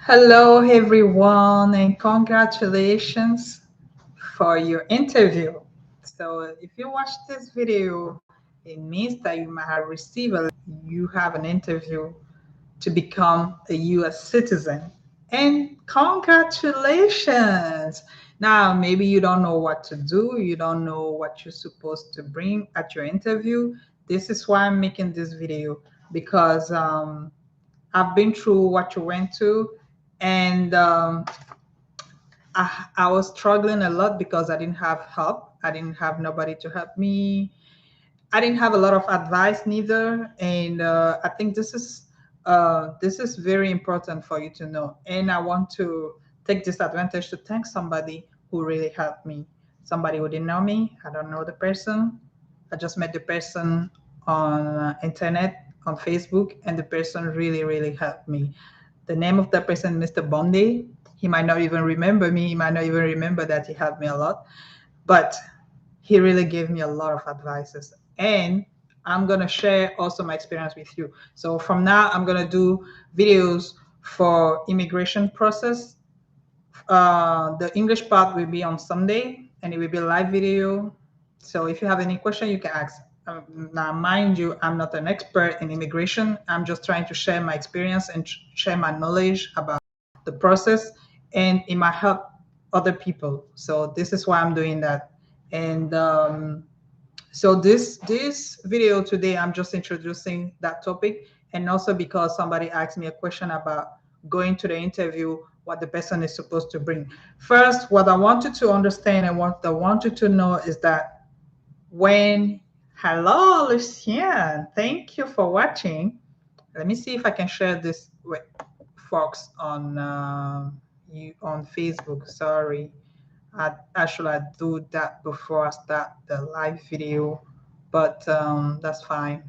Hello, everyone, and congratulations for your interview. So, if you watch this video, it means that you might have received you have an interview to become a US citizen. And congratulations! Now, maybe you don't know what to do, you don't know what you're supposed to bring at your interview. This is why I'm making this video because I've been through what you went to, and I was struggling a lot because I didn't have help. I didn't have nobody to help me. I didn't have a lot of advice neither, and I think this is very important for you to know. And I want to take this advantage to thank somebody who really helped me. Somebody who didn't know me. I don't know the person. I just met the person on internet on Facebook, and the person really really helped me. The name of that person, Mr. Bondi. He might not even remember me. He might not even remember that he helped me a lot, but he really gave me a lot of advices. And I'm going to share also my experience with you. So from now, I'm going to do videos for immigration process. The English part will be on Sunday, and it will be a live video. So if you have any question, you can ask. Now, mind you, I'm not an expert in immigration. I'm just trying to share my experience and share my knowledge about the process, and it might help other people. So this is why I'm doing that. And so this video today, I'm just introducing that topic, and also because somebody asked me a question about going to the interview, what the person is supposed to bring. First, what I wanted to understand and what I wanted to know is that when hello Lucien, thank you for watching. Let me see if I can share this with folks on you on Facebook. Sorry. Actually, I do that before I start the live video, but that's fine.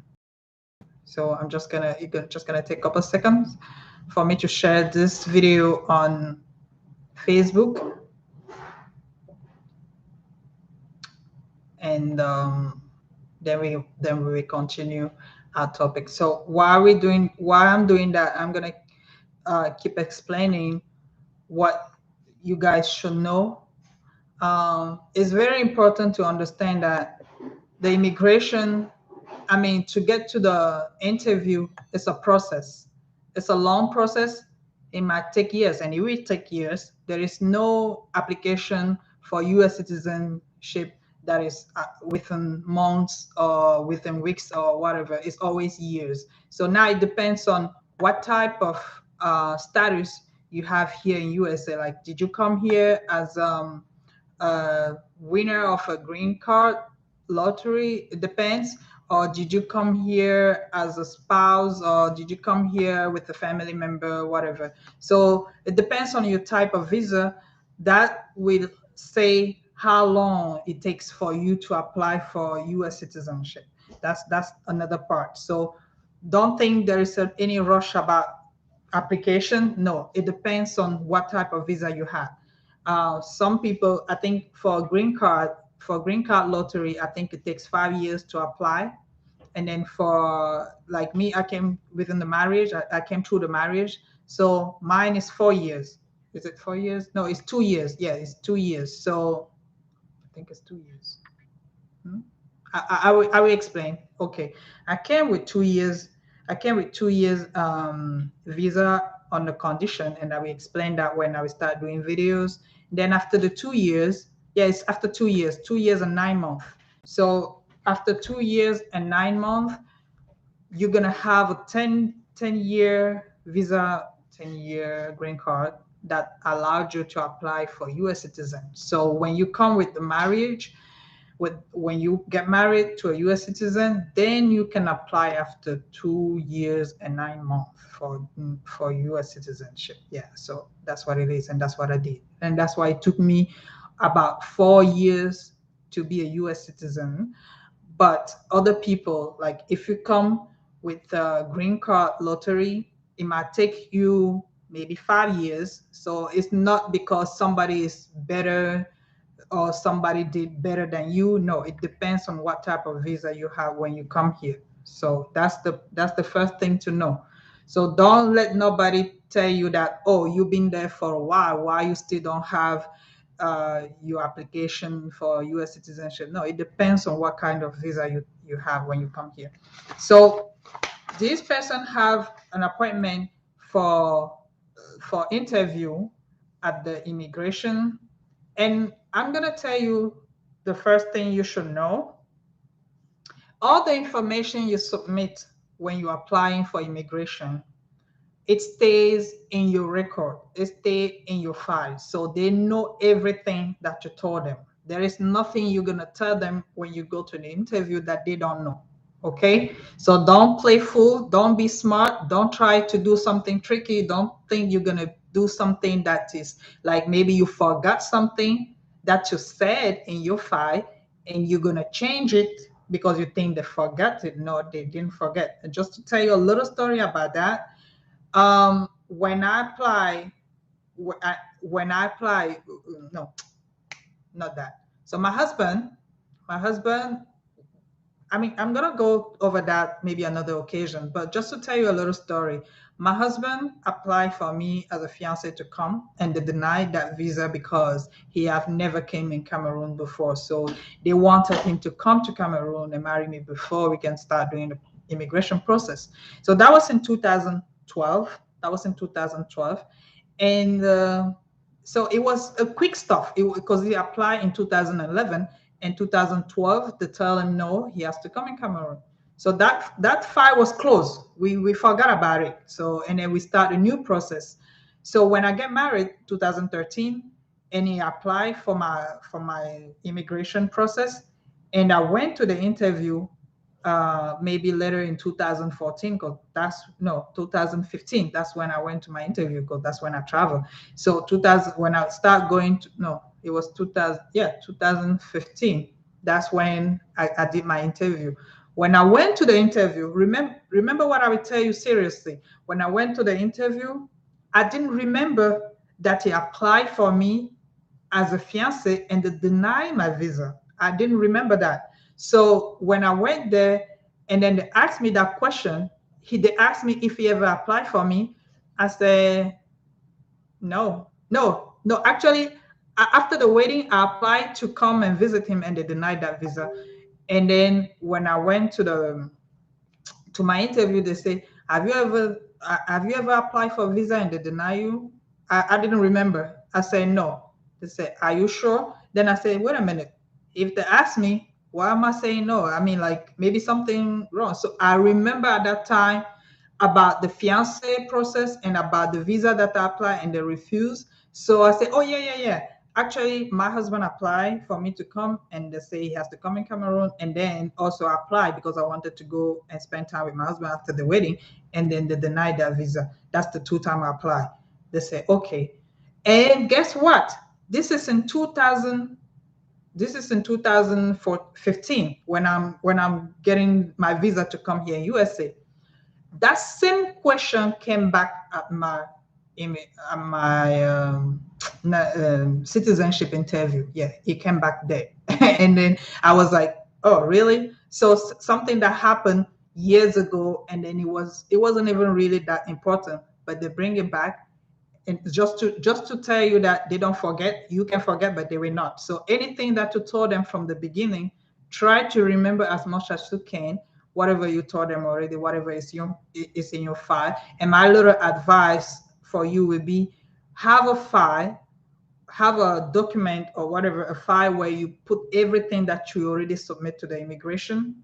So I'm just gonna just gonna take a couple seconds for me to share this video on Facebook, and then we will continue our topic. So while I'm doing that, I'm gonna keep explaining what you guys should know. It's very important to understand that the immigration, I mean, to get to the interview, it's a process. It's a long process. It might take years, and it will take years. There is no application for US citizenship that is within months or within weeks or whatever. It's always years. So now it depends on what type of status you have here in USA. Like, did you come here as a winner of a green card lottery? It depends. Or did you come here as a spouse, or did you come here with a family member, whatever? So it depends on your type of visa. That will say how long it takes for you to apply for US citizenship. That's another part. So don't think there is any rush about application. No, it depends on what type of visa you have. Some people, I think, for green card lottery, I think it takes 5 years to apply. And then for like me, I came within the marriage. I came through the marriage, so mine is 4 years. Is it 4 years? No, it's 2 years. Yeah, it's 2 years. So I think it's 2 years. Hmm? I will explain. Okay, I came with 2 years. I came with 2 years visa on the condition, and I will explain that when I will start doing videos. Then after the 2 years, yeah, it's after 2 years, 2 years and 9 months. So after 2 years and 9 months, you're gonna have a 10 year visa, 10-year green card that allowed you to apply for US citizen. So when you come with the marriage, when you get married to a US citizen, then you can apply after 2 years and 9 months for US citizenship. Yeah, so that's what it is, and that's what I did. And that's why it took me about 4 years to be a US citizen. But other people, like if you come with a green card lottery, it might take you maybe 5 years. So it's not because somebody is better or somebody did better than you. No, it depends on what type of visa you have when you come here. So that's the first thing to know. So don't let nobody tell you that, oh, you've been there for a while, why you still don't have your application for US citizenship. No, it depends on what kind of visa you have when you come here. So this person have an appointment for interview at the immigration, and I'm going to tell you the first thing you should know. All the information you submit when you're applying for immigration, it stays in your record, it stays in your file. So they know everything that you told them. There is nothing you're going to tell them when you go to the interview that they don't know. Okay, so don't play fool, don't be smart, don't try to do something tricky, don't think you're going to do something that is like maybe you forgot something that you said in your file and you're going to change it because you think they forgot it. No, they didn't forget. And just to tell you a little story about that, when I apply, when I apply, no, not that. So my husband, I mean, I'm gonna go over that maybe another occasion, but just to tell you a little story, my husband applied for me as a fiance to come, and they denied that visa because he have never came in Cameroon before. So they wanted him to come to Cameroon and marry me before we can start doing the immigration process. So that was in 2012. That was in 2012, and so it was a quick stuff because he applied in 2011 and 2012 they tell him no, he has to come in Cameroon. So that file was closed. We forgot about it. So and then we start a new process. So when I get married 2013 and he applied for my immigration process, and I went to the interview maybe later in 2014, because that's no 2015, that's when I went to my interview, because that's when I traveled. So 2000, when I start going to, no, it was 2000, yeah, 2015, that's when I did my interview. When I went to the interview, remember what I will tell you seriously. When I went to the interview, I didn't remember that he applied for me as a fiance and they denied my visa. I didn't remember that. So when I went there and then they asked me that question, they asked me if he ever applied for me. I said, no, no, no. Actually, after the wedding, I applied to come and visit him and they denied that visa. And then when I went to my interview, they say, have you ever applied for a visa and they deny you? I didn't remember. I said no. They said, are you sure? Then I said, wait a minute. If they ask me, why am I saying no? I mean, like maybe something wrong. So I remember at that time about the fiance process and about the visa that I applied and they refused. So I said, oh yeah, yeah, yeah. Actually, my husband applied for me to come and they say he has to come in Cameroon, and then also apply because I wanted to go and spend time with my husband after the wedding, and then they denied that visa. That's the 2 time I applied. They say, okay. And guess what? This is in 2000, this is in 2015 when I'm getting my visa to come here in USA. That same question came back at my citizenship interview. Yeah, it came back there. And then I was like, oh really? So something that happened years ago, and then it wasn't even really that important, but they bring it back. And just to tell you that they don't forget. You can forget, but they will not. So anything that you told them from the beginning, try to remember as much as you can, whatever you told them already, whatever is in your file. And my little advice for you would be, have a file, have a document or whatever, a file where you put everything that you already submit to the immigration,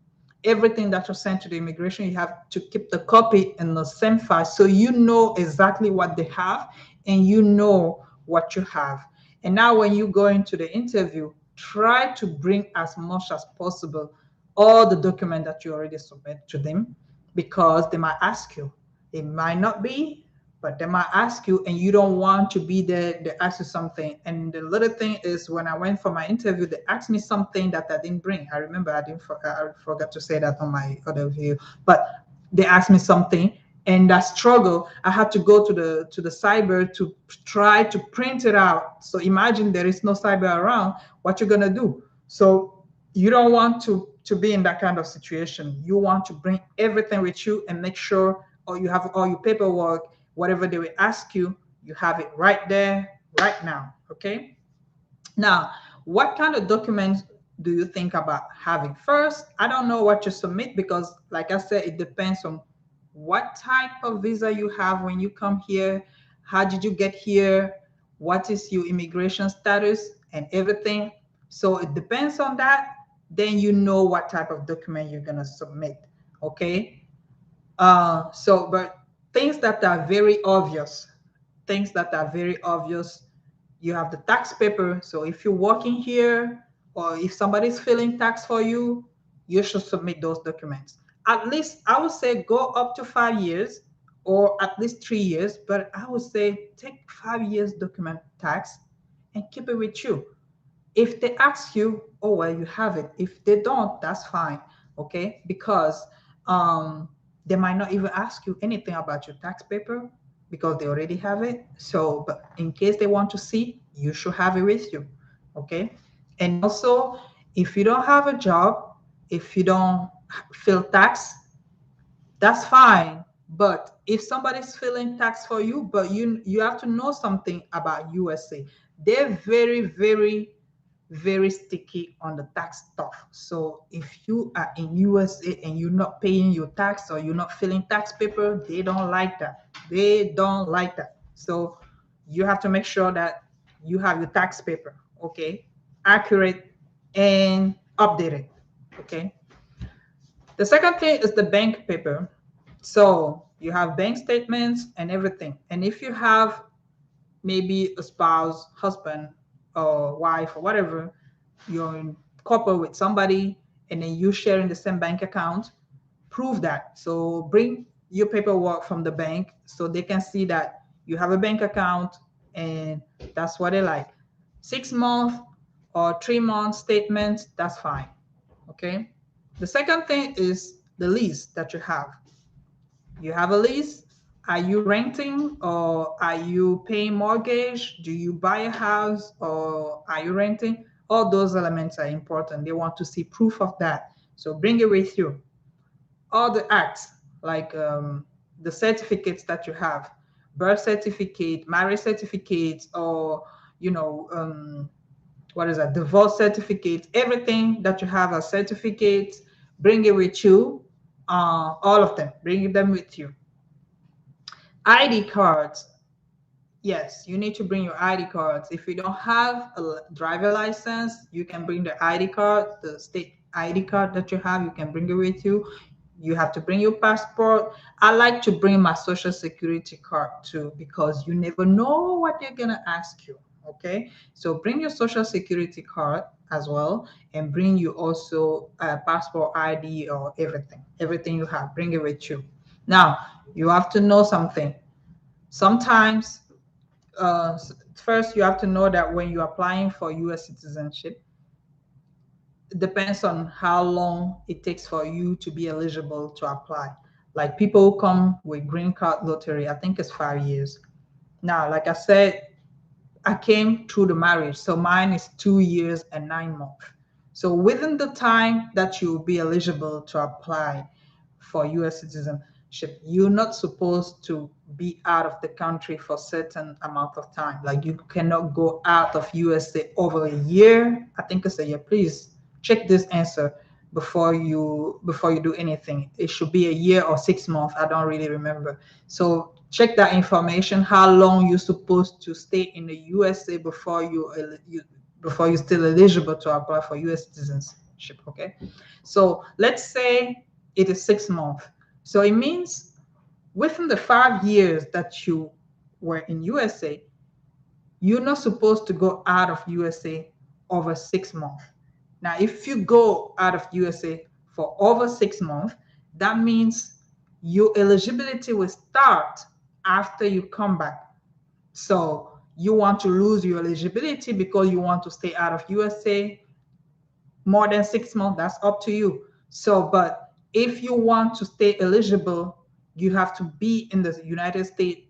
everything that you sent to the immigration. You have to keep the copy in the same file so you know exactly what they have and you know what you have. And now when you go into the interview, try to bring as much as possible all the document that you already submit to them, because they might ask you. It might not be, but they might ask you, and you don't want to be there. They ask you something. And the little thing is, when I went for my interview, they asked me something that I didn't bring. I remember I forgot to say that on my other video, but they asked me something, and that struggle, I had to go to the cyber to try to print it out. So imagine there is no cyber around, what you're gonna do. So you don't want to be in that kind of situation. You want to bring everything with you and make sure or you have all your paperwork, whatever they will ask you, you have it right there, right now. Okay. Now, what kind of documents do you think about having? First, I don't know what you submit because, like I said, it depends on what type of visa you have when you come here, how did you get here, what is your immigration status, and everything. So it depends on that. Then you know what type of document you're going to submit. Okay. But things that are very obvious, things that are very obvious, you have the tax paper. So if you're working here or if somebody's filing tax for you, you should submit those documents. At least I would say go up to 5 years or at least 3 years, but I would say take 5 years document tax and keep it with you. If they ask you, oh well, you have it. If they don't, that's fine. Okay, because they might not even ask you anything about your tax paper because they already have it. So but in case they want to see, you should have it with you. Okay. And also, if you don't have a job, if you don't feel tax, that's fine. But if somebody's filing tax for you, but you have to know something about USA. They're very, very, very sticky on the tax stuff. So if you are in USA and you're not paying your tax or you're not filling tax paper, they don't like that. They don't like that. So you have to make sure that you have your tax paper, okay, accurate and updated. Okay. The second thing is the bank paper. So you have bank statements and everything. And if you have maybe a spouse, husband, or wife, or whatever, you're in couple with somebody and then you share in the same bank account, prove that. So bring your paperwork from the bank so they can see that you have a bank account and that's what they like. 6 month or 3 month statements, that's fine. Okay. The second thing is the lease that you have. You have a lease. Are you renting or are you paying mortgage? Do you buy a house or are you renting? All those elements are important. They want to see proof of that. So bring it with you. All the acts, like the certificates that you have, birth certificate, marriage certificates, or, you know, what is that, divorce certificate, everything that you have as certificates, bring it with you. All of them, bring them with you. ID cards. Yes, you need to bring your ID cards. If you don't have a driver license, you can bring the ID card, the state ID card that you have, you can bring it with you. You have to bring your passport. I like to bring my social security card too because you never know what they're gonna ask you. Okay, so bring your social security card as well, and bring you also a passport ID or everything you have. Bring it with you. Now you have to know something. Sometimes, first you have to know that when you're applying for U.S. citizenship, it depends on how long it takes for you to be eligible to apply. Like people who come with green card lottery, I think it's 5 years. Now, like I said, I came through the marriage, so mine is 2 years and 9 months. So within the time that you'll be eligible to apply for U.S. citizenship, you're not supposed to be out of the country for a certain amount of time. Like you cannot go out of USA over a year. I think it's a year. Please check this answer before you do anything. It should be a year or 6 months. I don't really remember. So check that information. How long you're supposed to stay in the USA before you're still eligible to apply for U.S. citizenship. Okay, so let's say it is 6 months. So it means within the 5 years that you were in USA, you're not supposed to go out of USA over 6 months. Now, if you go out of USA for over 6 months, that means your eligibility will start after you come back. So you want to lose your eligibility because you want to stay out of USA more than 6 months, that's up to you. So, but if you want to stay eligible, you have to be in the United States.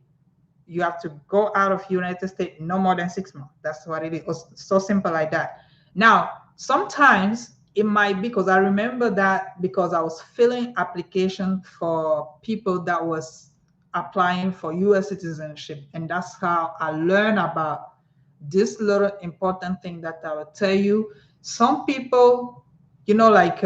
You have to go out of United States no more than 6 months. That's what it is. So simple like that. Now, sometimes it might be because I remember that because I was filling application for people that was applying for US citizenship, and that's how I learned about this little important thing that I will tell you. Some people, like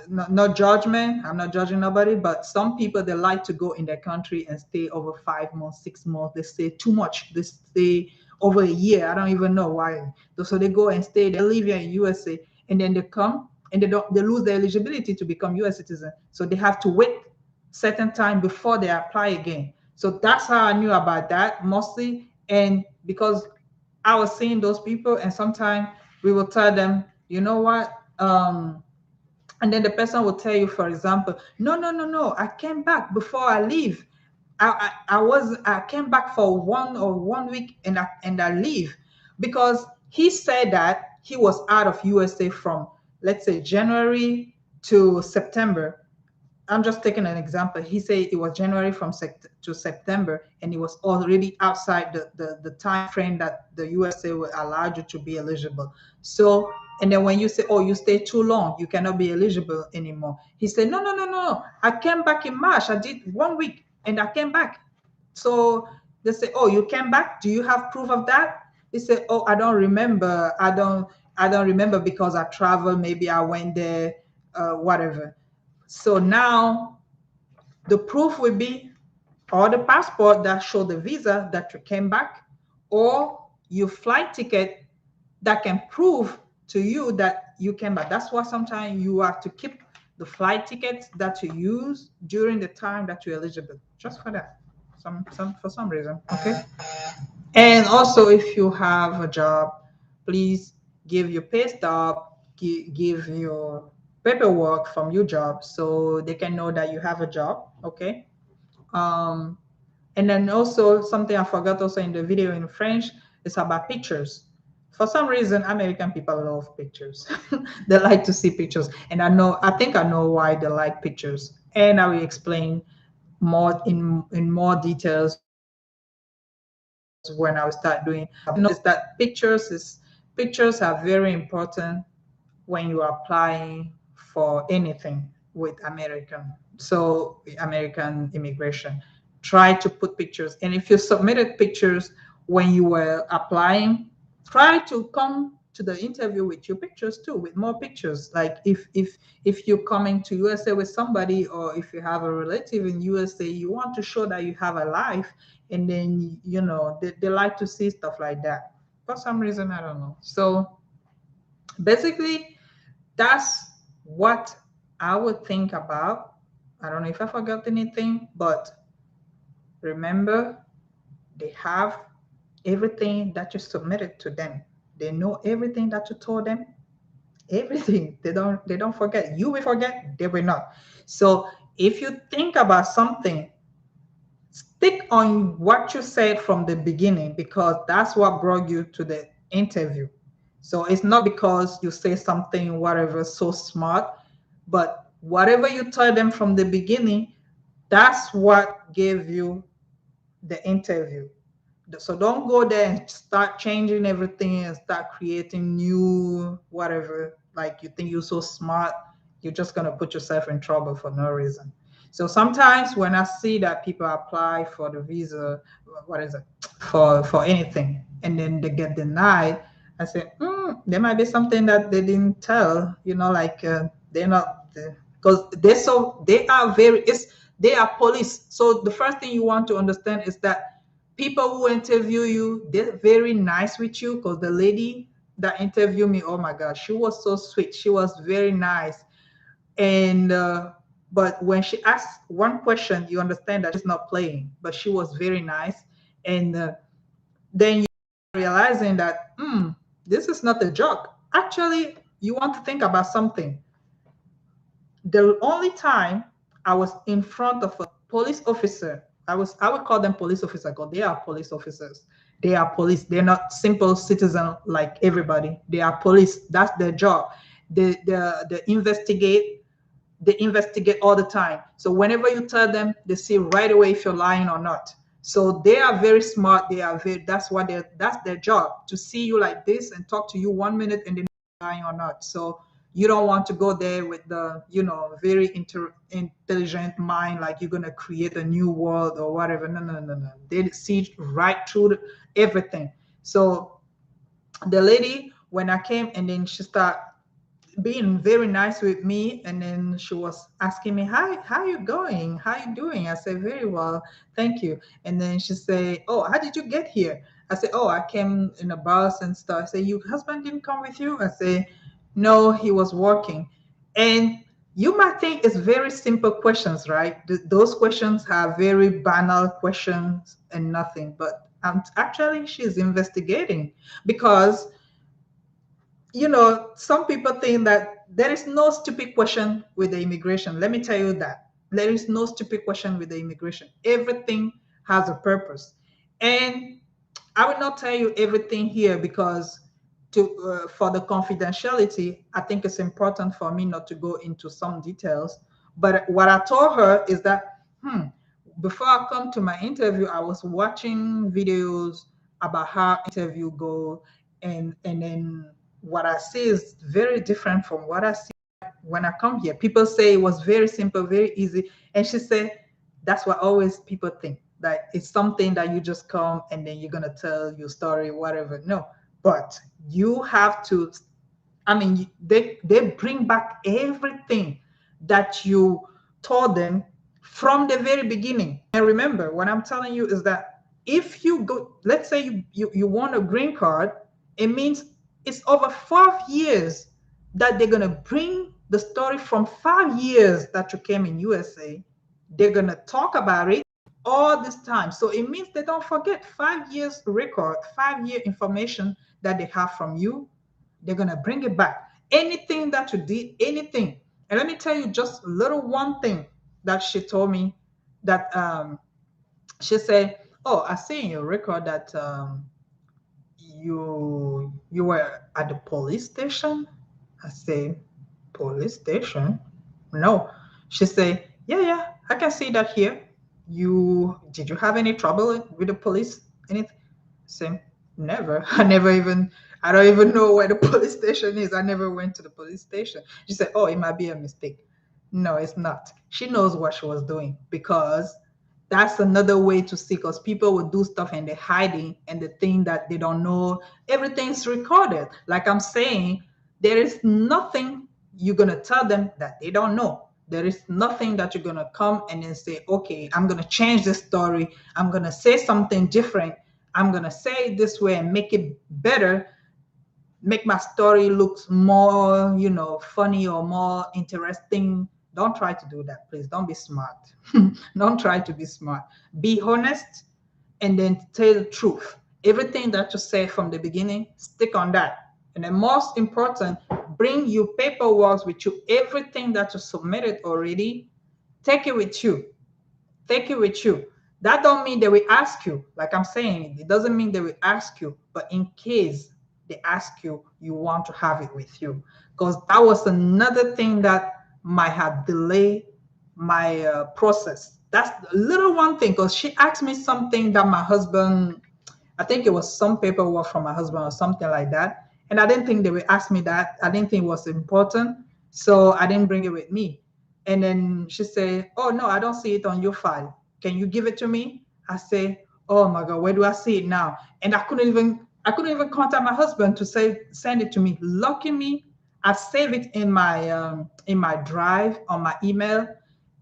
not judgment. I'm not judging nobody, but some people, they like to go in their country and stay over 5 months, 6 months. They stay too much. They stay over a year. I don't even know why. So they go and stay. They live here in USA, and then they come and they lose their eligibility to become US citizen. So they have to wait certain time before they apply again. So that's how I knew about that mostly. And because I was seeing those people, and sometimes we will tell them, you know what? And then the person will tell you, for example, no, no, no, no, I came back before I leave. I came back for 1 week and I leave, because he said that he was out of USA from, let's say, January to September. I'm just taking an example. He said it was January to September, and it was already outside the time frame that the USA will allow you to be eligible. So, and then when you say, oh, you stay too long, you cannot be eligible anymore. He said, no, no, no, no. I came back in March. I did 1 week and I came back. So they say, oh, you came back? Do you have proof of that? He said, oh, I don't remember. I don't remember because I traveled. Maybe I went there, whatever. So now the proof will be or the passport that show the visa that you came back, or your flight ticket that can prove to you that you came back. That's why sometimes you have to keep the flight tickets that you use during the time that you're eligible, just for that, for some reason. Okay. And also, if you have a job, please give your pay stub, give your paperwork from your job so they can know that you have a job. Okay. Um, and then also something I forgot also in the video in French is about pictures. For some reason, American people love pictures. They like to see pictures. And I think I know why they like pictures. And I will explain more in more details when I will start doing. Notice that pictures are very important when you are applying for anything with American immigration. Try to put pictures. And if you submitted pictures when you were applying, try to come to the interview with your pictures too, with more pictures. Like if you're coming to USA with somebody, or if you have a relative in USA, you want to show that you have a life, and then they like to see stuff like that. For some reason, I don't know. So basically, that's what I would think about. I don't know if I forgot anything, but remember, they have everything that you submitted to them. They know everything that you told them. Everything. They don't forget. You will forget, they will not. So if you think about something, stick on what you said from the beginning, because that's what brought you to the interview. So it's not because you say something, whatever, so smart, but whatever you told them from the beginning, that's what gave you the interview. So don't go there and start changing everything and start creating new whatever. Like you think you're so smart, you're just gonna put yourself in trouble for no reason. So sometimes when I see that people apply for the visa, what is it, for anything, and then they get denied, I say, there might be something that they didn't tell. Like they're not, because they are they are police. So the first thing you want to understand is that people who interview you, they're very nice with you. Because the lady that interviewed me, oh my God, she was so sweet. She was very nice. And but when she asked one question, you understand that she's not playing, but she was very nice. And then you realizing that this is not a joke. Actually, you want to think about something. The only time I was in front of a police officer, I would call them police officer because they are police officers. They are police. They're not simple citizen like everybody. They are police. That's their job. They investigate. They investigate all the time. So whenever you tell them, they see right away if you're lying or not. So they are very smart. That's their job, to see you like this and talk to you 1 minute and then lying or not. So You don't want to go there with the, very intelligent mind, like you're gonna create a new world or whatever. No, no, no, no. They see right through everything. So the lady, when I came, and then she started being very nice with me, and then she was asking me, hi, how you going, how you doing? I said, very well, thank you. And then she said, oh, how did you get here? I said, oh, I came in a bus and stuff. I said, your husband didn't come with you? I said, no, he was working. And you might think it's very simple questions, right? Those questions are very banal questions and nothing, but actually she's investigating, because some people think that there is no stupid question with the immigration. Let me tell you that there is no stupid question with the immigration. Everything has a purpose. And I will not tell you everything here, because for the confidentiality, I think it's important for me not to go into some details. But what I told her is that, before I come to my interview, I was watching videos about how interview go, and then what I see is very different from what I see when I come here. People say it was very simple, very easy. And she said, that's what always people think, that it's something that you just come and then you're going to tell your story, whatever. No, but you have to, I mean, they bring back everything that you told them from the very beginning. And remember, what I'm telling you is that if you go, let's say you want a green card, it means it's over 5 years that they're gonna bring the story from 5 years that you came in USA. They're gonna talk about it all this time. So it means they don't forget 5 years record, 5 year information that they have from you. They're gonna bring it back. Anything that you did, anything. And let me tell you just a little one thing that she told me, that she said, "Oh, I see in your record that you were at the police station." I say, "Police station? No." She said, "Yeah, yeah, I can see that here. Did you have any trouble with the police? Anything?" Same. Never. I don't even know where the police station is. I never went to the police station. She said, oh, it might be a mistake. No, it's not. She knows what she was doing, because that's another way to see, because people will do stuff and they're hiding, and the thing that they don't know, everything's recorded. Like I'm saying, there is nothing you're going to tell them that they don't know. There is nothing that you're going to come and then say, okay, I'm going to change the story. I'm going to say something different. I'm going to say it this way and make it better, make my story looks more, funny or more interesting. Don't try to do that, please. Don't be smart. Don't try to be smart. Be honest, and then tell the truth. Everything that you say from the beginning, stick on that. And the most important, bring your paperwork with you. Everything that you submitted already, take it with you. Take it with you. That don't mean they will ask you. Like I'm saying, it doesn't mean they will ask you. But in case they ask you, you want to have it with you. Because that was another thing that might have delayed my process. That's a little one thing, because she asked me something that my husband, I think it was some paperwork from my husband or something like that. And I didn't think they would ask me that. I didn't think it was important. So I didn't bring it with me. And then she said, oh, no, I don't see it on your file. Can you give it to me? I say, oh my God, where do I see it now? And I couldn't even contact my husband to say, send it to me. Lucky me, I save it in my drive on my email.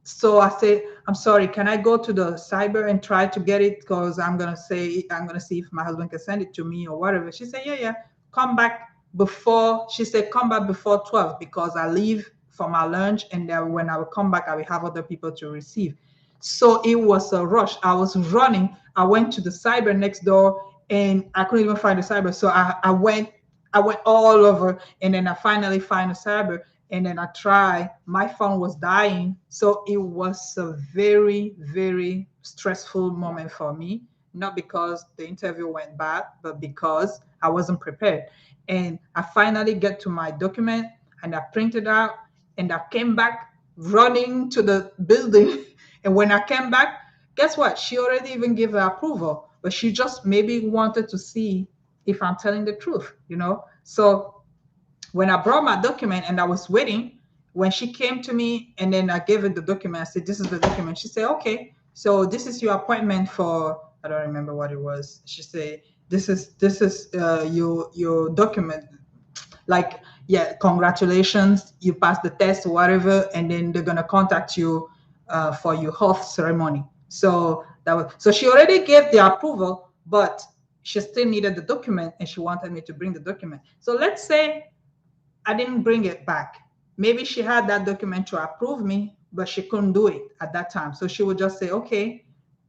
So I say, I'm sorry, can I go to the cyber and try to get it? Because I'm gonna see if my husband can send it to me or whatever. She said, yeah, yeah, come back before. She said, come back before 12, because I leave for my lunch, and then when I will come back, I will have other people to receive. So it was a rush. I was running. I went to the cyber next door, and I couldn't even find the cyber. So I went all over, and then I finally find a cyber, and then I tried. My phone was dying. So it was a very, very stressful moment for me, not because the interview went bad, but because I wasn't prepared. And I finally get to my document, and I printed out, and I came back running to the building. And when I came back, guess what? She already even gave her approval, but she just maybe wanted to see if I'm telling the truth. So when I brought my document and I was waiting, when she came to me and then I gave her the document, I said, "This is the document." She said, "Okay, so this is your appointment for," I don't remember what it was. She said, "This is your document. Like, yeah, congratulations, you passed the test, whatever, and then they're gonna contact you for your health ceremony." So so she already gave the approval, but she still needed the document and she wanted me to bring the document. So let's say I didn't bring it back. Maybe she had that document to approve me, but she couldn't do it at that time. So she would just say, "Okay,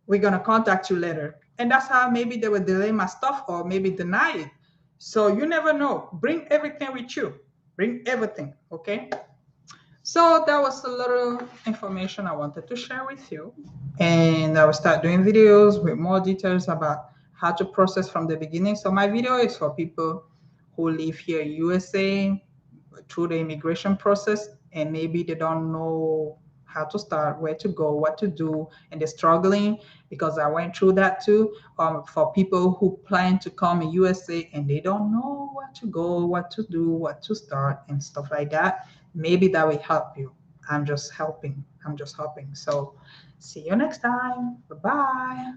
we're gonna contact you later." And that's how maybe they would delay my stuff or maybe deny it. So you never know. Bring everything with you. Bring everything, okay? So that was a little information I wanted to share with you. And I will start doing videos with more details about how to process from the beginning. So my video is for people who live here in USA through the immigration process, and maybe they don't know how to start, where to go, what to do, and they're struggling, because I went through that too. For people who plan to come in USA and they don't know where to go, what to do, what to start, and stuff like that, maybe that will help you. I'm just helping. So see you next time. Bye bye.